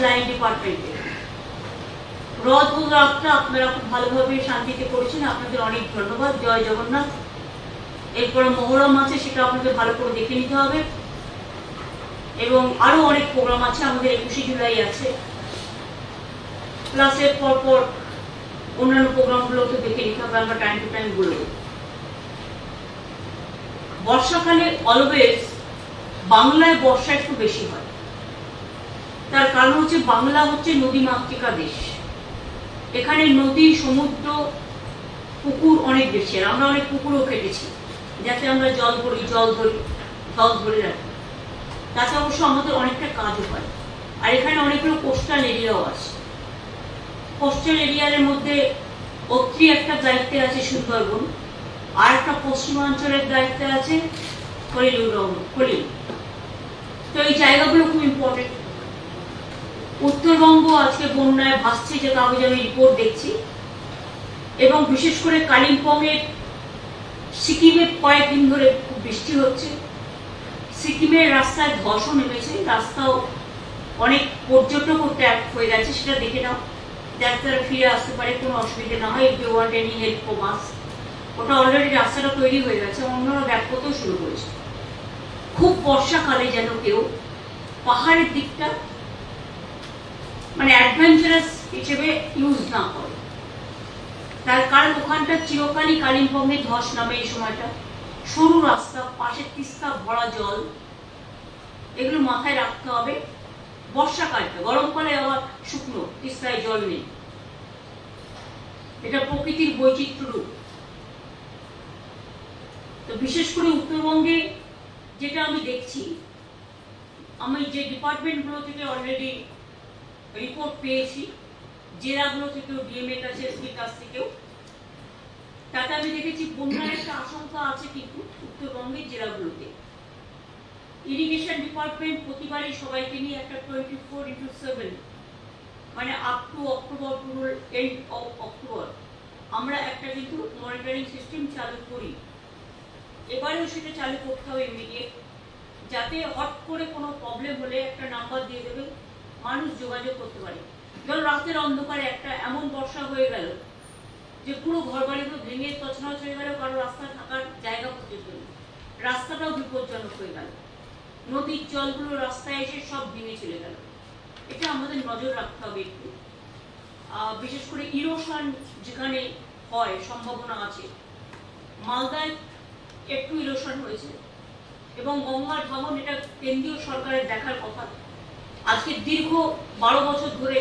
Line ডিপার্টমেন্টে রথ যাত্রা আপনারা খুব ভালোভাবে শান্তিতে করেছেন, আপনাদের অনেক ধন্যবাদ। জয় জগন্নাথ। এরপরে মহরম আছে, সেটা আপনাদের ভালো করে দেখে নিতে হবে এবং আরো অনেক প্রোগ্রাম আছে, আমাদের 21শে জুলাই আছে, ক্লাসের পর অন্যান্য প্রোগ্রামগুলো তো দেখে নিতে হবে, আমরা টাইম টু টাইম বলবো। বর্ষাকালে অলওয়েজ বাংলায় বর্ষা একটু বেশি হয়, তার কারণ হচ্ছে বাংলা হচ্ছে নদী মাতৃকা দেশ, এখানে নদী সমুদ্র পুকুর অনেক বেশি, আর আমরা অনেক পুকুরও কেটেছি যাতে আমরা জল ধরে রাখি, তাতে অবশ্য আমাদের অনেকটা কাজও হয়। আর এখানে অনেকগুলো কোস্টাল এরিয়াও আছে, কোস্টাল এরিয়ার মধ্যে অত্রি একটা দায়িত্বে আছে সুন্দরবন, আর একটা পশ্চিমাঞ্চলের দায়িত্বে আছে কলিল। তো এই জায়গাগুলো খুব ইম্পর্টেন্ট। উত্তরবঙ্গ আজকে বন্যায় ভাসছে, যে কাগজে আমি রিপোর্ট দেখছি, এবং বিশেষ করে কালিম্পংয়ের সিকিমে কয়েকদিন ধরে খুব বৃষ্টি হচ্ছে, সিকিমের রাস্তায় ধসও নেমেছে, রাস্তাও অনেক পর্যটক ট্যাপ হয়ে গেছে, সেটা দেখে নাও, যাতে তারা ফিরে আসতে পারে, কোনো অসুবিধা না হয়। If you want any help from us, ওটা অলরেডি রাস্তাটা তৈরি হয়ে গেছে, অন্যরা ব্যাক করতেও শুরু করেছে। খুব বর্ষাকালে যেন কেউ পাহাড়ের দিকটা মানে অ্যাডভেঞ্চারাস হিসেবে ইউজ না করে, তার কারণ ওখানটা চিরকালই কালিম্পংয়ে ধস নামে। এই সময়টা সরু রাস্তা, পাশে তিস্তা ভরা জল, এগুলো মাথায় রাখতে হবে। বর্ষাকালটা, গরমকালে আবার শুকনো, তিস্তায় জল নেই, এটা প্রকৃতির বৈচিত্র্য রূপ। তো বিশেষ করে উত্তরবঙ্গে যেটা আমি দেখছি, আমি যে ডিপার্টমেন্টগুলো থেকে অলরেডি রিপোর্ট পেয়েছি, জেলাগুলো থেকেও, ডিএমএ কাছে, এসপির কাছ থেকেও, তাতে আমি দেখেছি বন্যার একটা আশঙ্কা আছে কিন্তু উত্তরবঙ্গের জেলাগুলোতে। ইরিগেশন ডিপার্টমেন্ট প্রতিবারই সবাইকে নিয়ে একটা 24x7 মানে আপ টু অক্টোবর, পুরো এন্ড অফ অক্টোবর আমরা একটা কিন্তু মনিটরিং সিস্টেম চালু করি। এবারেও সেটা চালু করতে হবে ইমিডিয়েট, যাতে হট করে কোনো প্রবলেম হলে একটা নাম্বার দিয়ে দেবে, মানুষ যোগাযোগ করতে পারে। ধরো রাতের অন্ধকারে একটা এমন বর্ষা হয়ে গেল যে পুরো ঘর বাড়িগুলো ভেঙে তছনছ হয়ে গেল, কারো রাস্তায় থাকার জায়গা পর্যন্ত নেই, রাস্তাটাও বিপজ্জনক হয়ে গেল, নদীর জলগুলো রাস্তায় এসে সব ভেঙে চলে গেল। এটা আমাদের নজর রাখতে হবে একটু, বিশেষ করে ইরোশন যেখানে হয় সম্ভাবনা আছে। মালদায় একটু ইরোশন হয়েছে এবং গঙ্গার ভাঙন, এটা কেন্দ্রীয় সরকারের দেখার কথা। আজকে দীর্ঘ 12 বছর ধরে,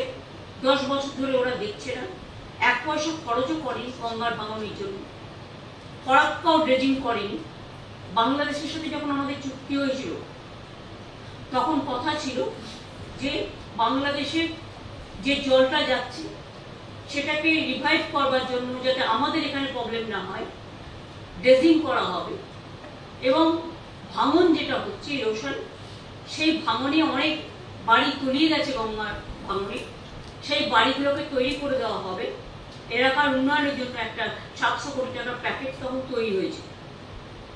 10 বছর ধরে ওরা দেখছে না, 1 পয়সা খরচও করেনি গঙ্গার ভাঙনের জন্য, ফরাক্কাও ড্রেজিং করেনি। বাংলাদেশের সাথে যখন আমাদের চুক্তি হয়েছিল, তখন কথা ছিল যে বাংলাদেশের যে জলটা যাচ্ছে সেটাকে রিভাইভ করবার জন্য, যাতে আমাদের এখানে প্রবলেম না হয়, ড্রেজিং করা হবে। এবং ভাঙন যেটা হচ্ছে ইরোশন, সেই ভাঙনে অনেক বাড়ি তলিয়ে গেছে গঙ্গার ভাঙনে, সেই বাড়িগুলোকে তৈরি করে দেওয়া হবে। এলাকার উন্নয়নের জন্য একটা 700 কোটি টাকার প্যাকেজ তখন তৈরি হয়েছে,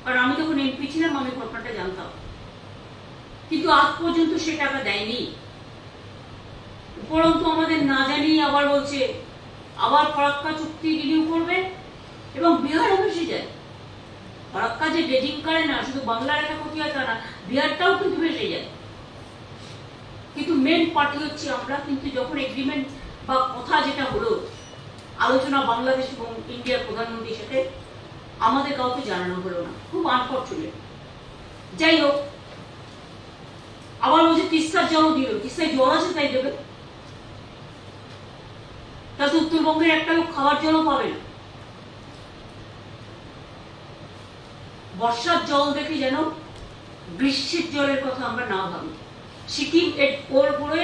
কারণ আমি যখন এমপি ছিলাম আমি ঘটনাটা জানতাম, কিন্তু আজ পর্যন্ত সে টাকা দেয়নি। উপরন্তু আমাদের না জানিয়ে আবার বলছে আবার ফরাক্কা চুক্তি রিনিউ করবে, এবং বিহারও ভেসে যায়। ফরাক্কা যে ড্রেজিং করে না, শুধু বাংলার একটা ক্ষতি হয় তা না, বিহারটাও কিন্তু ভেসে যায়। কিন্তু মেন পার্টি হচ্ছে আমরা, কিন্তু যখন এগ্রিমেন্ট বা কথা যেটা হলো, আলোচনা বাংলাদেশ এবং ইন্ডিয়ার প্রধানমন্ত্রীর সাথে, আমাদের কাউকে জানানো হলো না, খুব আনফরচুনেট। যাই হোক, আবার বলছে তিস্তার জলও দিল, তিস্তায় জল আছে তাই দেবে, তাতে উত্তরবঙ্গের একটা লোক খাওয়ার জলও পাবে না। বর্ষার জল দেখে যেন গ্রীষ্মের জলের কথা আমরা না ভাবি। সিকিম ওর উপরে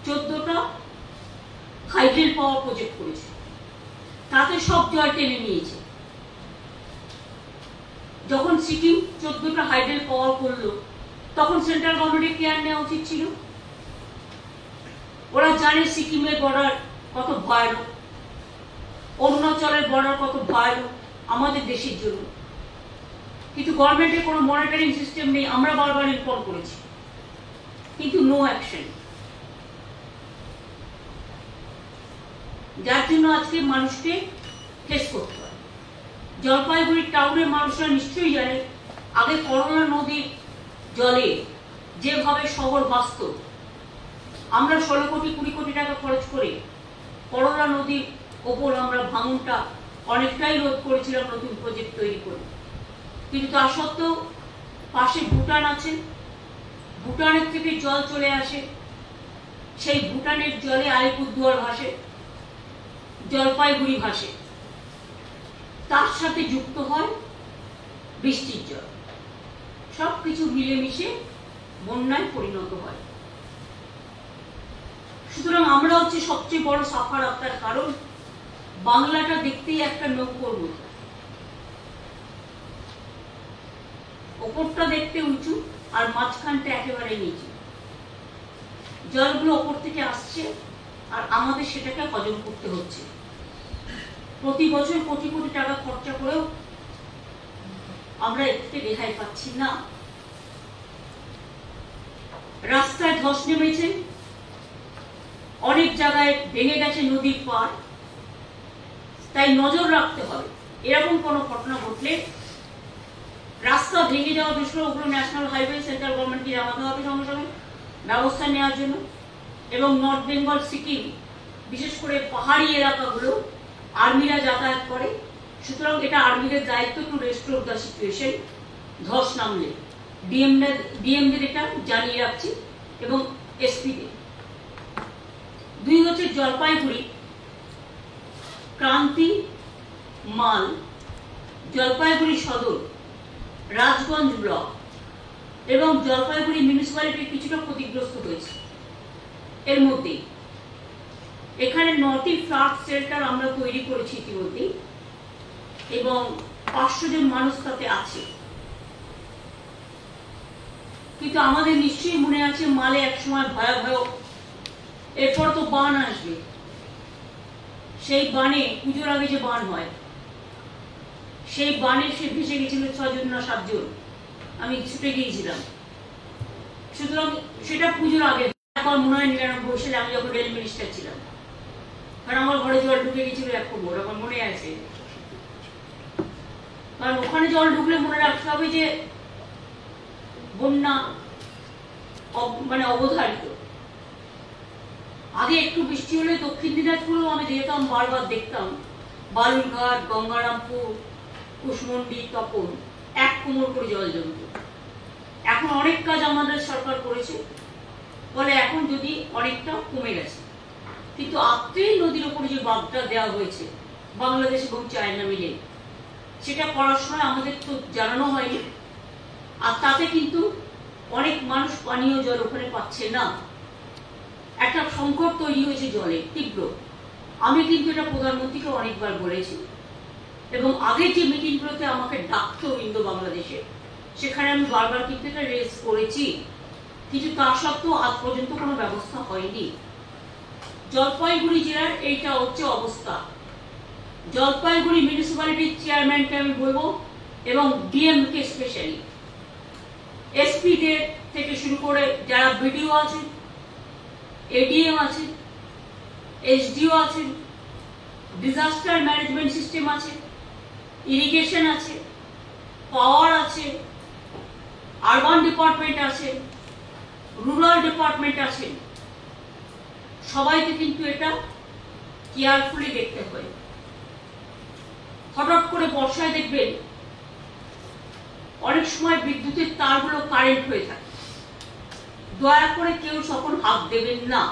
14টা হাইড্রেল পাওয়ার প্রজেক্ট করেছে, তাতে সব জল টেনে নিয়েছে। যখন সিকিম 14টা হাইড্রেল পাওয়ার করলো, তখন সেন্ট্রাল গভর্নমেন্টের কেয়ার নেওয়া উচিত ছিল। ওরা জানে সিকিমের বর্ডার কত ভয়ানক, অরুণাচলের বর্ডার কত ভয়ানক আমাদের দেশের জন্য, কিন্তু গভর্নমেন্টের কোনো মনিটরিং সিস্টেম নেই। আমরা বারবার ইনফর্ম করেছি, কিন্তু নো অ্যাকশন। যার জন্য আজকে মানুষকে ফেস করতে হয়। জলপাইগুড়ি টাউনের মানুষরা নিশ্চয়ই জানে আগে করোনা নদীর জলে যেভাবে শহর ভাসত, আমরা 16 কোটি 20 কোটি টাকা খরচ করে করোনা নদীর ওপর আমরা ভাঙনটা অনেকটাই রোধ করেছিলাম নতুন প্রজেক্ট তৈরি করে। কিন্তু তা সত্ত্বেও পাশে ভুটান আছে, ভুটানের থেকে জল চলে আসে, সেই ভুটানের জলে আলিপুরদুয়ার ভাসে, জলপাইগুড়ি ভাসে, তার সাথে যুক্ত হয় বৃষ্টির জল, সবকিছু মিলেমিশে বন্যায় পরিণত হয়। সুতরাং আমরা হচ্ছে সবচেয়ে বড় সাফার আপনার, কারণ বাংলাটা দেখতেই একটা নৌকোর মতো, ওপরটা দেখতে উঁচু আর মাঝখানটা একেবারে নিচু। জলগুলো ওপর থেকে আসছে আর আমাদের সেটাকে হজম করতে হচ্ছে। প্রতি বছর কোটি কোটি টাকা খরচা করেও আমরা এর থেকে রেহাই পাচ্ছি না। রাস্তায় ধস নেমেছে, অনেক জায়গায় ভেঙে গেছে নদীর পাড়, তাই নজর রাখতে হবে। এরকম কোনো ঘটনা ঘটলে রাস্তা ভেঙে যাওয়া বিষয় ওগুলো ন্যাশনাল হাইওয়ে সেন্ট্রাল গভর্নমেন্টকে জানাতে হবে সঙ্গে সঙ্গে ব্যবস্থা নেওয়ার জন্য। এবং নর্থ বেঙ্গল, সিকিম, বিশেষ করে পাহাড়ি এলাকাগুলো আর্মিরা যাতায়াত করে, সুতরাং এটা আর্মিদের দায়িত্ব টু রেস্টোর দ্য সিচুয়েশন। ধস নামলে ডিএমদের এটা জানিয়ে রাখছি এবং এসপিদের। 2 হচ্ছে জলপাইগুড়ি, ক্রান্তি, মাল, জলপাইগুড়ি সদর, রাজগঞ্জ ব্লক এবং জলপাইগুড়ি মিউনিসিপ্যালিটি কিছুটা ক্ষতিগ্রস্ত হয়েছে। এর মধ্যে এখানে 9টি ফ্লাড শেল্টার আমরা তৈরি করেছি ইতিমধ্যে এবং 500 জন মানুষ তাতে আছে। কিন্তু আমাদের নিশ্চয়ই মনে আছে মালে একসময় ভয়াবহ, এরপর তো বান আসবে, সেই বানে পুজোর আগে যে বান হয়, সেই বানে সে ভেসে গেছিল 6 জন না 7 জন, আমি ছুটে গিয়েছিলাম। সুতরাং সেটা পুজোর আগে, এখন মনে হয় 99 সালে আমি যখন রেল মিনিস্টার ছিলাম, কারণ আমার ঘরে জল ঢুকে গেছিল 1 কোমর, আমার মনে আছে। কারণ ওখানে জল ঢুকলে মনে রাখতে হবে যে বন্যা মানে অবধারিত। আগে একটু বৃষ্টি হলে দক্ষিণ দিনাজপুরেও আমি যেতাম, বারবার দেখতাম বালুরঘাট, গঙ্গারামপুর, কুশমন্ডি, তপন 1 কোমর করে জল জমত। এখন অনেক কাজ আমাদের সরকার করেছে বলে এখন যদি অনেকটা কমে গেছে, কিন্তু আত্রেই নদীর উপরে যে বাঁধটা দেওয়া হয়েছে বাংলাদেশ এবং চায়না মিলে, সেটা করার সময় আমাদের তো জানানো হয়নি, আর তাতে কিন্তু অনেক মানুষ পানীয় জল ওখানে পাচ্ছে না। একটা সংকট তৈরি হয়েছে জলে তীব্র। আমি কিন্তু এটা প্রধানমন্ত্রীকে অনেকবার বলেছি এবং আগের যে মিটিংগুলোতে আমাকে ডাকতো ইন্দো বাংলাদেশে, সেখানে আমি বারবার কিন্তু এটা রেজ করেছি, কিন্তু তা সত্ত্বেও আজ পর্যন্ত কোনো ব্যবস্থা হয়নি। জলপাইগুড়ি জেলার এইটা হচ্ছে অবস্থা। জলপাইগুড়ি মিউনিসিপ্যালিটির চেয়ারম্যানকে আমি বলবো এবং ডিএমকে স্পেশালি, এসপিদের থেকে শুরু করে যারা বিডিও আছেন, এডিএম আছেন, এসডিও আছেন, ডিজাস্টার ম্যানেজমেন্ট সিস্টেম আছে, ইরিগেশন আছে, পাওয়ার আছে, আরবান ডিপার্টমেন্ট আছে, রুরাল ডিপার্টমেন্ট আছে, সবাইকে কিন্তু এটা কেয়ারফুলি দেখতে হয়। হঠাৎ করে বর্ষায় দেখবেন অনেক সময় বিদ্যুতের তারগুলো কারেন্ট হয়ে থাকে, দয়া করে কেউ তখন হাত দেবেন না।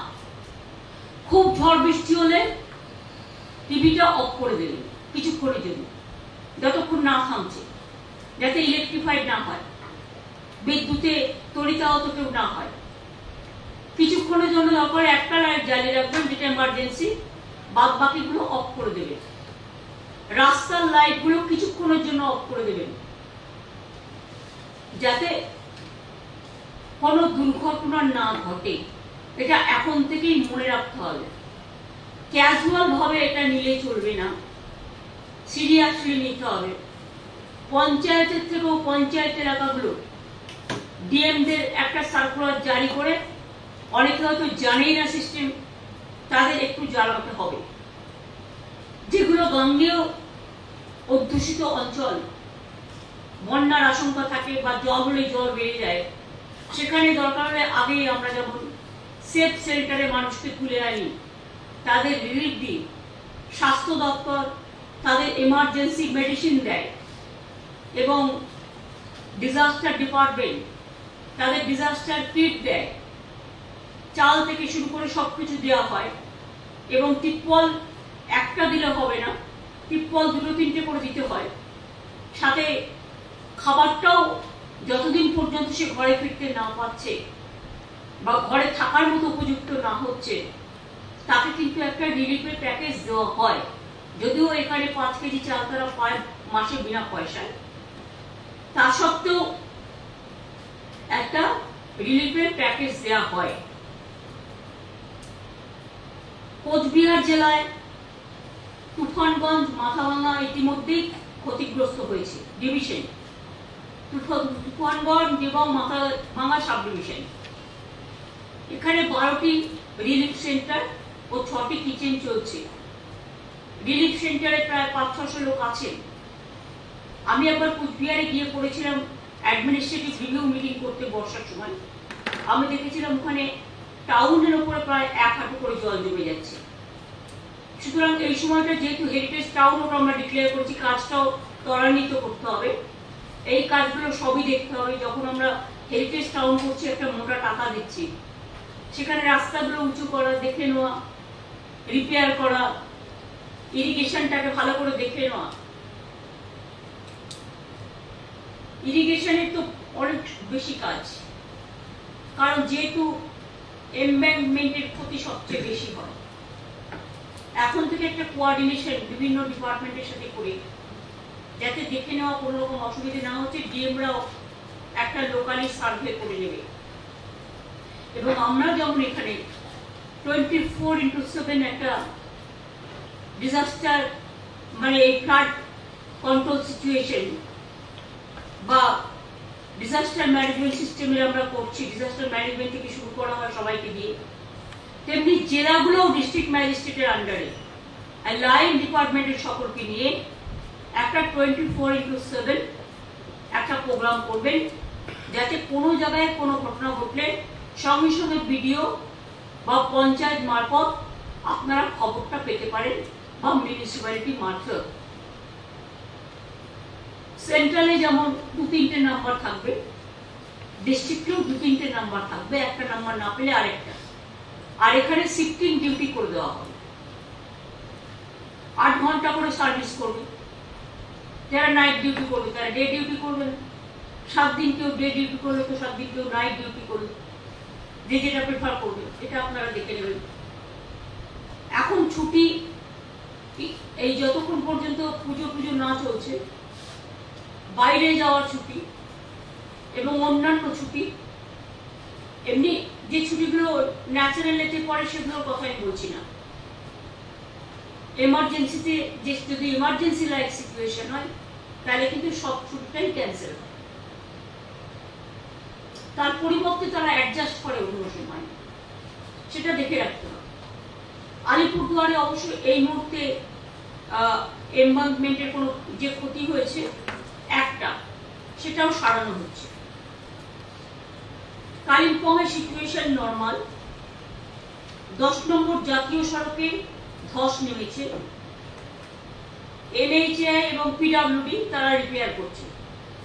খুব ঝড় বৃষ্টি হলে টিভিটা অফ করে দেবেন কিছুক্ষণের জন্য, যতক্ষণ না থামছে, যাতে ইলেকট্রিফাইড না হয়, বিদ্যুতে তড়িতাহত কেউ না হয়। কিছুক্ষণের জন্য দরকার একটা লাইট জ্বালিয়ে রাখবেন, যেটা এমার্জেন্সি, বাদ বাকিগুলো অফ করে দেবেন। রাস্তার লাইটগুলো কিছুক্ষণের জন্য অফ করে দেবেন, যাতে কোনো দুর্ঘটনা না ঘটে। এটা এখন থেকেই মনে রাখতে হবে। ক্যাজুয়াল ভাবে এটা নিলে চলবে না, সিরিয়াসলি নিতে হবে। পঞ্চায়েতের থেকেও পঞ্চায়েত এলাকাগুলো ডিএমদের একটা সার্কুলার জারি করে, অনেকে হয়তো জানেই না সিস্টেম, তাদের একটু জানাতে হবে। গাঙ্গেয় অধ্যুষিত অঞ্চল, বন্যার আশঙ্কা থাকে বা জল হলে জল বেড়ে যায়, সেখানে দরকার হলে আগেই আমরা যেমন সেফ শেল্টারে মানুষকে তুলে আনি, তাদের রিলিফ দিই, স্বাস্থ্য দপ্তর তাদের এমার্জেন্সি মেডিসিন দেয় এবং ডিজাস্টার ডিপার্টমেন্ট তাদের ডিজাস্টার কিট দেয়, চাল থেকে শুরু করে সবকিছু দেওয়া হয়। এবং টিপ্পল একটা দিলে হবে না, টিপ্পল 2-3টে করে দিতে হয়। সাথে খাবারটাও যতদিন পর্যন্ত সে ঘরে ফিরতে না পারছে বা ঘরে থাকার মতো উপযুক্ত না হচ্ছে, তাকে কিন্তু একটা রিলিফের প্যাকেজ দেওয়া হয়। যদিও এখানে 5 কেজি চাল তারা পায় মাসে বিনা পয়সায়, তা সত্ত্বেও একটা রিলিফের প্যাকেজ দেওয়া হয়। কোচবিহার জেলায় তুফানগঞ্জ, মাথাভাঙা ইতিমধ্যেই ক্ষতিগ্রস্ত হয়েছে ডিভিশন, তুফানগঞ্জ এবং মাথাভাঙা সাব ডিভিশন। এখানে 12টি রিলিফ সেন্টার ও 6টি কিচেন চলছে। রিলিফ সেন্টারে প্রায় 500-600 লোক আছে। আমি একবার কুচবিহারে গিয়ে পড়েছিলাম অ্যাডমিনিস্ট্রেটিভ রিভিউ মিটিং করতে বর্ষার সময়। আমি দেখেছিলাম ওখানে টাউনের ওপরে প্রায় 1 হাঁটু করে জল জমে যাচ্ছে। সুতরাং এই সময়টা যেহেতু হেরিটেজ টাউন ওটা আমরা ডিক্লেয়ার করেছি, কাজটাও ত্বরান্বিত করতে হবে। এই কাজগুলো সবই দেখতে হবে। যখন আমরা হেরিটেজ টাউন করছি, একটা মোটা টাকা দিচ্ছি, সেখানে রাস্তাগুলো উঁচু করা, দেখে নেওয়া, রিপেয়ার করা, ইরিগেশনটাকে ভালো করে দেখে নেওয়া। ইরিগেশনের তো অনেক বেশি কাজ, কারণ যেহেতু এমব্যাঙ্কমেন্টের ক্ষতি সবচেয়ে বেশি হয়। এখন থেকে একটা কোঅর্ডিনেশন বিভিন্ন ডিপার্টমেন্টের সাথে করে, যাতে দেখে নেওয়া কোনো রকম অসুবিধা না হচ্ছে, ডিএমরাও একটা লোকালি সার্ভে করে নেবে। এবং আমরা যেমন এখানে 24/7 একটা ডিজাস্টার মানে এই ফ্লাড কন্ট্রোল সিচুয়েশন বা ডিজাস্টার ম্যানেজমেন্ট সিস্টেমে আমরা করছি, ডিজাস্টার ম্যানেজমেন্ট থেকে শুরু করা হয় সবাইকে দিয়ে, তেমনি জেলাগুলোও ডিস্ট্রিক্ট ম্যাজিস্ট্রেটের আন্ডারে আর লাইন ডিপার্টমেন্টের সকলকে নিয়ে একটা 24/7 একটা প্রোগ্রাম করবেন, যাতে কোনো জায়গায় কোনো ঘটনা ঘটলে সঙ্গে সঙ্গে বিডিও বা পঞ্চায়েত মারফত আপনারা খবরটা পেতে পারেন বা মিউনিসিপ্যালিটি মারফত। সেন্ট্রালে যেমন 2-3টে নাম্বার থাকবে, ডিস্ট্রিক্টেও 2-3টে নাম্বার থাকবে, একটা নাম্বার না পেলে আরেকটা। আর এখানে শিফটিং ডিউটি করে দেওয়া হবে, 8 ঘন্টা করে সার্ভিস করবে। যারা নাইট ডিউটি করবে তারা ডে ডিউটি করবেন, 7 দিন কেউ ডে ডিউটি করলে তো 7 দিন কেউ নাইট ডিউটি করবে, যে যেটা প্রেফার করবে, এটা আপনারা দেখে নেবেন। এখন ছুটি এই যতক্ষণ পর্যন্ত পুজো না চলছে, বাইরে যাওয়ার ছুটি এবং অন্যান্য ছুটি, এমনি যে ছুটিগুলো ন্যাচারাল এতে পড়ে সেগুলোর কথা আমি বলছি না। এমার্জেন্সিতে যদি এমার্জেন্সি লাইক সিচুয়েশন হয়, তাহলে কিন্তু সব ছুটিটাই ক্যান্সেল হয়। তার পরিবর্তে তারা অ্যাডজাস্ট করে অন্য সময়, সেটা দেখে রাখতে হবে। আলিপুরদুয়ারে অবশ্য এই মুহূর্তে এমবাঙ্কমেন্টের কোনো যে ক্ষতি হয়েছে একটা, সেটাও সারানো হচ্ছে। কালিম্পংয়ের সিচুয়েশন নর্মাল। 10 নম্বর জাতীয় সড়কে ধস নেমেছে, NHAI এবং পিডব্লিউডি তারা রিপেয়ার করছে,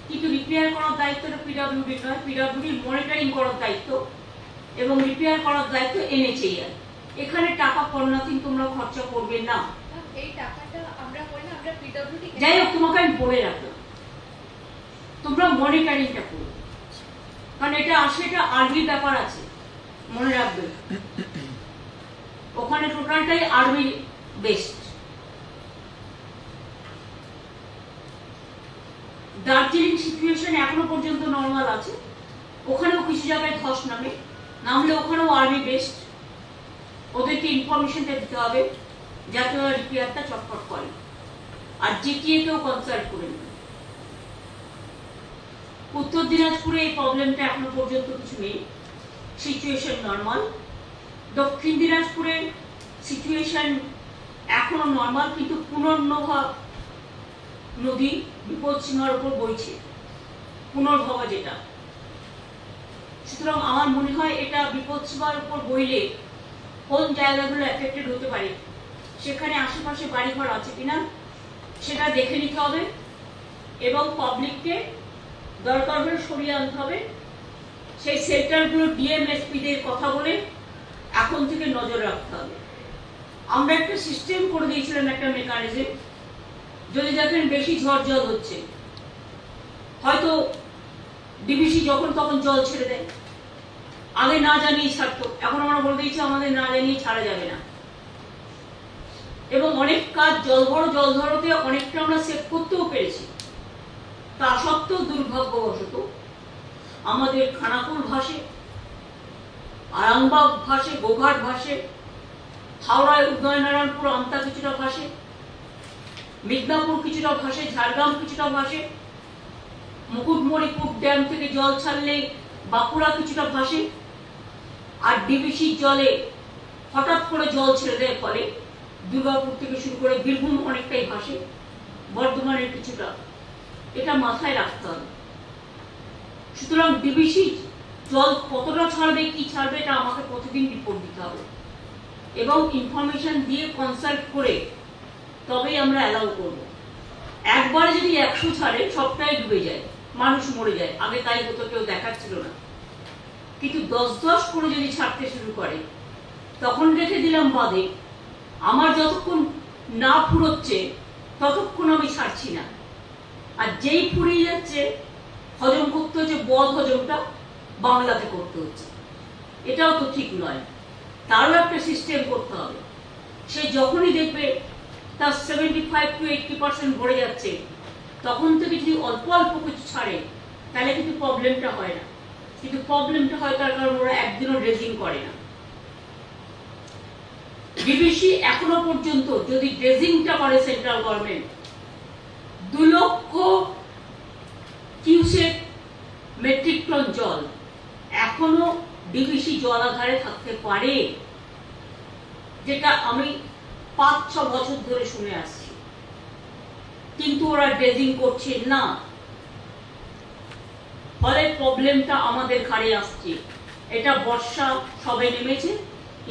কিন্তু রিপেয়ার করার দায়িত্বটা পিডব্লিউডি নয়, পিডব্লিউডির মনিটরিং করার দায়িত্ব এবং রিপেয়ার করার দায়িত্ব NHAI। এখানে টাকা করোনাথিং তোমরা খরচা করবে না। এই টাকাটা আমরা করি না, আমরা পিডব্লিউডি। যাই হোক, তোমাকে আমি বলে রাখলাম, তোমরা মনিটরিংটা করবে, কারণ এটা আসলে এটা আর্মি ব্যাপার আছে, মনে রাখবে। ওখানে টোটালটাই আর্মি বেসড। দার্জিলিং সিচুয়েশন এখনো পর্যন্ত নর্মাল আছে, ওখানেও কিছু জায়গায় ধস নামলে ওখানেও আর্মি বেসড। ওদেরকে ইনফরমেশনটা দিতে হবে যাতে ওরা রিপেয়ারটা চটপট করে, আর জিটিএকেও কনসাল্ট করে নেবে। উত্তর দিনাজপুরে এই প্রবলেমটা এখনো পর্যন্ত কিছু নেই, সিচুয়েশন নর্মাল। দক্ষিণ দিনাজপুরের সিচুয়েশন এখনো নর্মাল, কিন্তু পুনর্নভা নদী বিপদসীমার উপর বইছে, পুনর্ভবা যেটা। সুতরাং আমার মনে হয় এটা বিপদসীমার উপর বইলে কোন জায়গাগুলো এফেক্টেড হতে পারে, সেখানে আশেপাশে বাড়িঘর আছে কিনা সেটা দেখে নিতে হবে, এবং পাবলিককে দরকার হলে সরিয়ে আনতে হবে। সেই সেন্টারগুলো ডিএমএসপিদের কথা বলে এখন থেকে নজর রাখতে হবে। আমরা একটা সিস্টেম করে দিয়েছিলাম, একটা মেকানিজম, যদি দেখেন বেশি ঝড় জল হচ্ছে, হয়তো ডিবিসি যখন তখন জল ছেড়ে দেয়, আগে না জানিয়ে ছাড়তো, এখন আমরা বলে দিয়েছি আমাদের না জানিয়ে ছাড়া যাবে না। এবং অনেক কাজ জল ধরতে অনেকটা আমরা সেভ করতেও পেরেছি। তা সত্ত্বেও দুর্ভাগ্যবশত আমাদের খানাকুল ভাসে, আরামবাগ ভাসে, গোঘাট ভাসে, হাওড়ায় উদয়নারায়ণপুর আমতা কিছুটা ভাসে, মিদনাপুর কিছুটা ভাসে, ঝাড়গ্রাম কিছুটা ভাসে, মুকুটমণিপুর ড্যাম থেকে জল ছাড়লে বাঁকুড়া কিছুটা ভাসে, আর ডিবিসির জলে হঠাৎ করে জল ছেড়ে দেওয়ার ফলে দুর্গাপুর থেকে শুরু করে বীরভূম অনেকটাই ভাসে, বর্ধমানের কিছুটা। এটা মাথায় রাখতে হবে। সুতরাং ডিবিসি জল কতটা ছাড়বে, কি ছাড়বে, এটা আমাকে প্রতিদিন রিপোর্ট দিতে হবে, এবং ইনফরমেশন দিয়ে কনসাল্ট করে তবেই আমরা অ্যালাউ করব। একবারে যদি 100 ছাড়ে সবটাই ডুবে যায়, মানুষ মরে যায়। আগে তাই হতো, কেউ দেখাচ্ছিল না। কিন্তু 10-10 করে যদি ছাড়তে শুরু করে, তখন রেখে দিলাম বাদে, আমার যতক্ষণ না ফুরোচ্ছে ততক্ষণ আমি ছাড়ছি না। আর যেই ফুরিয়ে যাচ্ছে, হজম করতে হচ্ছে, বদ হজমটা বাংলাতে করতে হচ্ছে। এটাও তো ঠিক নয়, তারও একটা সিস্টেম করতে হবে। সে যখনই দেখবে তার 75 to 80% ভরে যাচ্ছে, তখন থেকে যদি অল্প অল্প কিছু ছাড়ে, তাহলে কিন্তু প্রবলেমটা হয় না। কিন্তু প্রবলেমটা হয় তার কারণ ওরা একদিনও ড্রেজিং করে না। ডিবিসি এখনো পর্যন্ত যদি ড্রেজিংটা করে সেন্ট্রাল গভর্নমেন্ট, 2 লক্ষ কিউসেক মেট্রিক টন জল এখনো ডিবিসি জলাধারে থাকতে পারে, যেটা আমি 5-6 বছর ধরে শুনে আসছি। কিন্তু ওরা ড্রেজিং করছে না, ফলে প্রবলেমটা আমাদের ঘাড়ে আসছে। এটা বর্ষা সবে নেমেছে,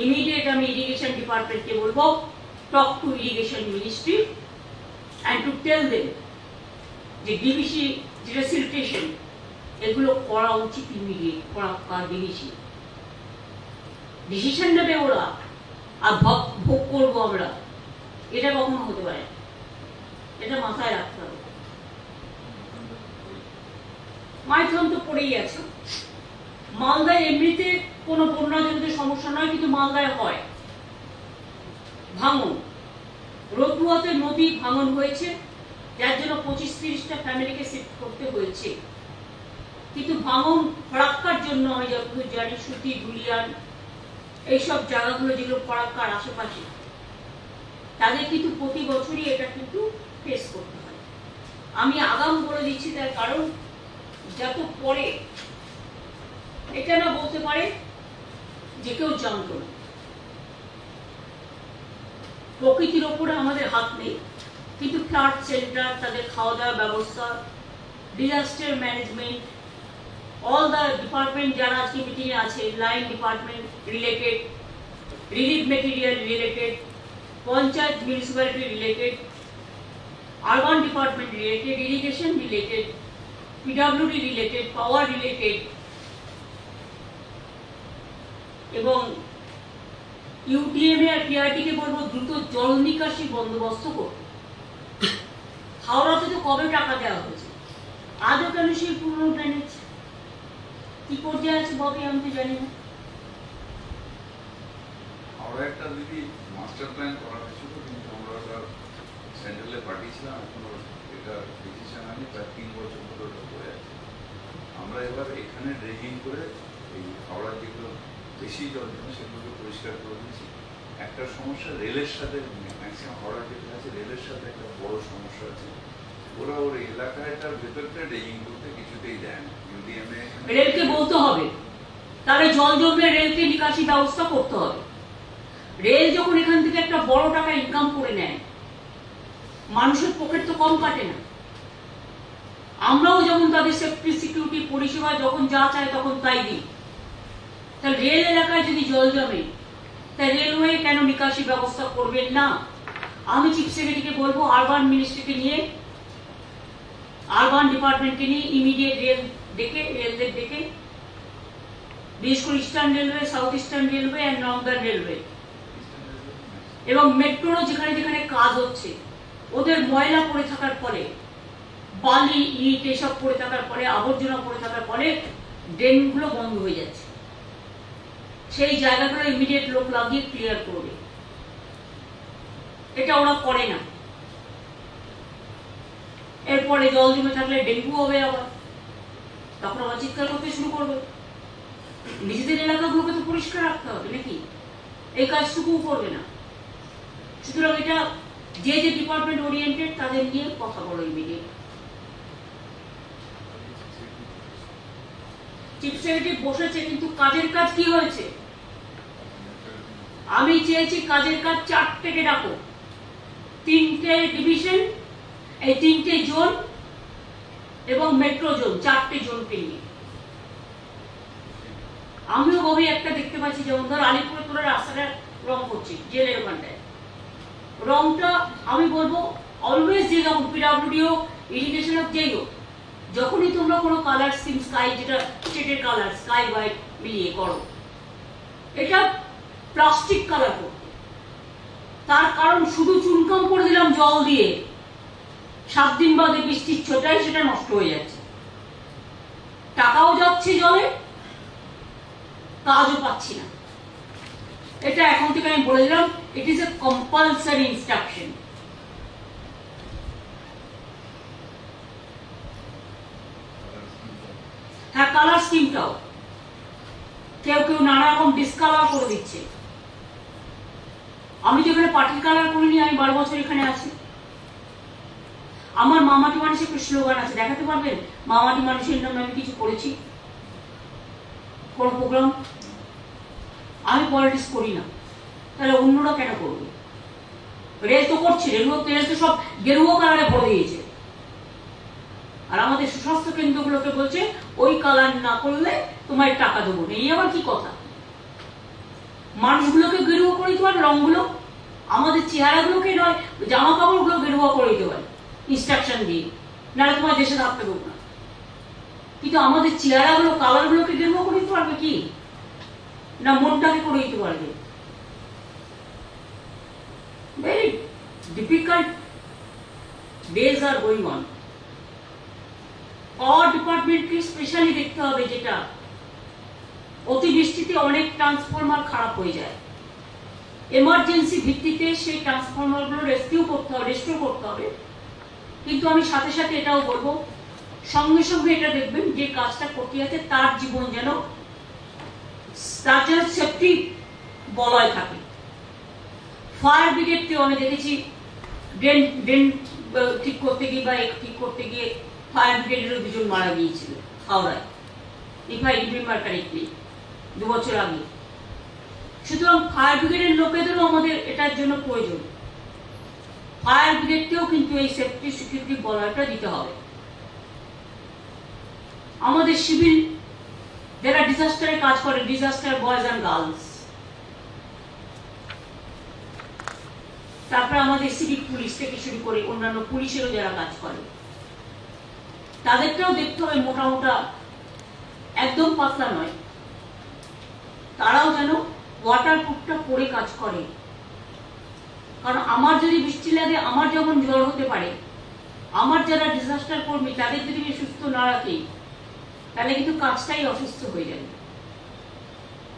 ইমিডিয়েট আমি ইরিগেশন ডিপার্টমেন্টকে বলবো, talk to irrigation ministry and to tell them যে ডিবিসি যেটা সিলটেশন, এগুলো করা উচিত ইমিডিয়েট। ডিবিসি ডিসিশন নেবে ওরা, আর ভোগ করবো আমরা, এটা কখনো হতে পারে। এটা মাথায় রাখতে হবে। মাইথন তো পড়েই আছে। মালদায় এমনিতে কোনো বন্যাজনিত সমস্যা নয়, কিন্তু মালদায় হয় ভাঙন। রতুয়াতে নদী ভাঙন হয়েছে, যার জন্য 25-30টা ফ্যামিলিকে শিফট করতে হয়েছে। কিন্তু ভাঙন ফরাক্কার জন্য আমি যতদূর জানি, সুতি, ধুলিয়ান, এইসব জায়গাগুলো যেগুলো ফরাক্কার আশেপাশে, তাদের কিন্তু প্রতি বছরই এটা কিন্তু ফেস করতে হয়। আমি আগাম বলে দিচ্ছি, তার কারণ যত পরে এটা না বলতে পারে যে কেউ জানতো না। প্রকৃতির ওপরে আমাদের হাত নেই, কিন্তু ফ্লাড সেন্টার, তাদের খাওয়া দাওয়ার ব্যবস্থা, disaster management, all the department যারা আজকে মিটিংয়ে আছে, line department related, relief material related, panchayat municipality related, urban department related, irrigation related, PWD related, পাওয়ার রিলেটেড, এবং ইউটিএমএ আর পিআরটিকে বলবো দ্রুত জল নিকাশি বন্দোবস্ত করতে। হাওড়াতে তো কবে টাকা দেওয়া হয়েছে, আজও কেন সেই পুরনো ড্রেনেজ কি পর্যায়ে আছে ববে আমি তো জানি না। হাওড়া একটা যদি মাস্টার প্ল্যান করা হয়েছিল, কিন্তু আমরা ওটা সেন্ট্রালে পাঠিয়েছিলাম, এখনো এটা ডিসিশন হয়নি, প্রায় 3 বছর ধরে ওটা পড়ে আছে। আমরা এবার এখানে ড্রেজিং করে এই হাওড়ার যেগুলো বেশি জল জন্য সেগুলোকে পরিষ্কার করে দিয়েছি। একটা সমস্যা রেলের সাথে, ম্যাক্সিমাম হাওড়া যেটা আছে রেলের সাথে একটা বড় সমস্যা আছে। ওরা ওর এলাকাটার ভেতরটা ড্রেজিং করতে কিছুতেই দেয় না। রেলকে বলতে হবে, তাহলে জল জমলে রেলকে নিকাশি ব্যবস্থা করতে হবে। রেল যখন এখান থেকে একটা বড় টাকা ইনকাম করে নেয়, মানুষের পকেট তো কম কাটে না। আমরাও যেমন তাদের সেফটি সিকিউরিটি পরিষেবা যখন যা চায় তখন তাই দিই। তাহলে রেল এলাকায় যদি জল জমে, তা রেলওয়ে কেন নিকাশি ব্যবস্থা করবেন না? আমি চিফ সেক্রেটারিকে বলবো, আরবান মিনিস্ট্রিকে নিয়ে, আরবান ডিপার্টমেন্টকে নিয়ে ইমিডিয়েট রেলদের ডেকে, বিশেষ করে eastern railway, south eastern railway and Northern railway এবং মেট্রোরও যেখানে যেখানে কাজ হচ্ছে, ওদের ময়লা পড়ে থাকার ফলে, বালি ইট এসব পড়ে থাকার ফলে, আবর্জনা পড়ে থাকার ফলে ড্রেনগুলো বন্ধ হয়ে যাচ্ছে। সেই জায়গাগুলো ইমিডিয়েট লোক লাগিয়ে ক্লিয়ার করবে। এটা ওরা করে না। এরপরে জল জমে থাকলে ডেঙ্গু হবে, আবার তখন আবার চিৎকার করতে শুরু করবে। নিজেদের এলাকাগুলোকে তো পরিষ্কার রাখতে হবে নাকি? এই কাজটুকুও করবে না। সুতরাং এটা যে যে ডিপার্টমেন্ট ওরিয়েন্টেড তাদের নিয়ে কথা বলো ইমিডিয়েট। চিফ সেক্রেটারি বসেছে, কিন্তু কাজের কাজ কি হয়েছে? আমি চেয়েছি কাজের কাজ 4 থেকে ডাকো, 3টে ডিভিশন, এই 3টে জোন এবং মেট্রো জোন, 4টে জোনকে নিয়ে। আমিও গভীর একটা দেখতে পাচ্ছি, যেমন ধর আলিপুরে তোরা রাস্তাটা রং করছি জেলের ওখানটায়, রংটা আমি বলবো অলওয়েজ, যে যখন পিডব্লিউডি হোক, ইরিগেশন হোক, যেই হোক, যখনই তোমরা কোনো কালার স্কিম, স্কাই যেটা স্টেটের কালার, স্কাই হোয়াইট মিলিয়ে করো, এটা প্লাস্টিক কালার করতে। তার কারণ শুধু চুনকাম করে দিলাম জল দিয়ে, 7 দিন বাদে বৃষ্টির ছোটাই সেটা নষ্ট হয়ে যাচ্ছে, টাকাও যাচ্ছে জলে, কাজও পাচ্ছি না। এটা এখন থেকে আমি বলে দিলাম, it is a compulsory instruction. হ্যাঁ, কালার স্কিমটাও কেউ কেউ নানা রকম ডিসকালার করে দিচ্ছে। আমি যেখানে পার্টির কালার করিনি, আমি 12 বছর এখানে আছি। আমার মামাটি মানুষের একটা স্লোগান আছে, দেখাতে পারবেন মামাটি মানুষের নামে আমি কিছু করেছি? কোন প্রোগ্রাম? আমি পলিটিক্স করি না, তাহলে অন্যরা কেন করবে? রেল তো করছে, রেল তো সব গেরুয়া কালারে ভরে দিয়েছে, আর আমাদের সুস্বাস্থ্য কেন্দ্রগুলোকে বলছে ওই কালার না করলে তোমার টাকা দেবো না। এই আবার কি কথা? মানুষগুলোকে গেরুয়া করে দিতে পারে, রংগুলো, আমাদের চেহারাগুলোকে নয়, জামা কাপড়গুলো গেরুয়া করে দিতে পারে ইনস্ট্রাকশন দিয়ে, নাহলে তোমার দেশে থাকতে দেবো না। কিন্তু আমাদের চেহারাগুলো, কালারগুলোকে গেরুয়া করে দিতে পারবে কি? না মনটাকে করে দিতে পারবে? Very difficult days are going on. Power ডিপার্টমেন্টকে স্পেশালি দেখতে হবে, যেটা অতিবৃষ্টিতে অনেক ট্রান্সফরমার খারাপ হয়ে যায়, এমার্জেন্সি ভিত্তিতে সেই ট্রান্সফরমারগুলো রেস্কিউ করতে হবে, রেস্টোর করতে হবে। কিন্তু আমি সাথে সাথে এটাও বলবো, সঙ্গে সঙ্গে এটা দেখবেন যে কাজটা করতে যাচ্ছে তার জীবন যেন, তার যেন সেফটি বলয় থাকে। ফায়ার ব্রিগেডকে আমি দেখেছি ড্রেন ঠিক করতে গিয়ে বা ঠিক করতে গিয়ে ফায়ার ব্রিগেডেরও 2 জন মারা গিয়েছিল হাওড়ায়, ইফ আই রিমেম্বার কারেক্টলি, 2 বছর আগে। সুতরাং ফায়ার ব্রিগেডের লোকেদেরও আমাদের এটার জন্য প্রয়োজন। ফায়ার ব্রিগেডকেও কিন্তু এই সেফটি সিকিউরিটি বলয়টা দিতে হবে। আমাদের সিভিল যারা ডিজাস্টারে কাজ করে, ডিজাস্টার বয়েজ অ্যান্ড গার্লস, তারপরে আমাদের সিভিক পুলিশ থেকে শুরু করে অন্যান্য পুলিশেরও যারা কাজ করে, তাদেরকেও দেখতে হবে মোটা মোটা, একদম পাতলা নয়, তারাও যেন ওয়াটারপ্রুফটা পরে কাজ করে। কারণ আমার যদি বৃষ্টি লাগে, আমার যেমন জ্বর হতে পারে, আমার যারা ডিজাস্টার কর্মী তাদের যদি আমি সুস্থ না রাখি, তাহলে কিন্তু কাজটাই অসুস্থ হয়ে যাবে।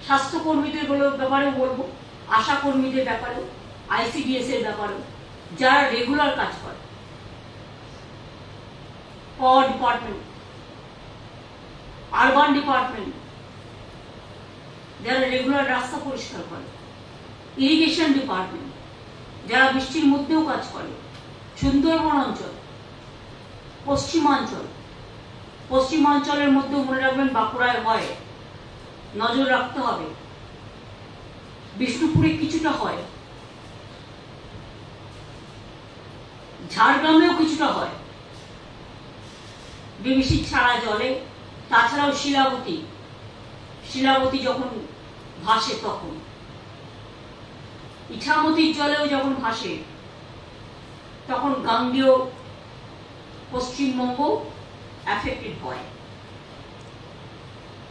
স্বাস্থ্যকর্মীদের ব্যাপারেও বলবো, আশা কর্মীদের ব্যাপারেও, ICDS এর ব্যাপারেও, যারা রেগুলার কাজ করে, পাওয়ার ডিপার্টমেন্ট, আরবান ডিপার্টমেন্ট যারা রেগুলার রাস্তা পরিষ্কার করে, ইরিগেশন ডিপার্টমেন্ট যারা বৃষ্টির মধ্যেও কাজ করে, সুন্দরবন অঞ্চল, পশ্চিমাঞ্চলের মধ্যেও মনে রাখবেন বাঁকুড়ায় হয়, নজর রাখতে হবে। বিষ্ণুপুরে কিছুটা হয়, ঝাড়গ্রামেও কিছুটা হয় বিবিসি ছাড়া জলে। তাছাড়াও শিলাবতী যখন ভাসে তখন, ইছামতির জলেও যখন ভাসে তখন গাঙ্গেয় পশ্চিমবঙ্গ অ্যাফেক্টেড হয়।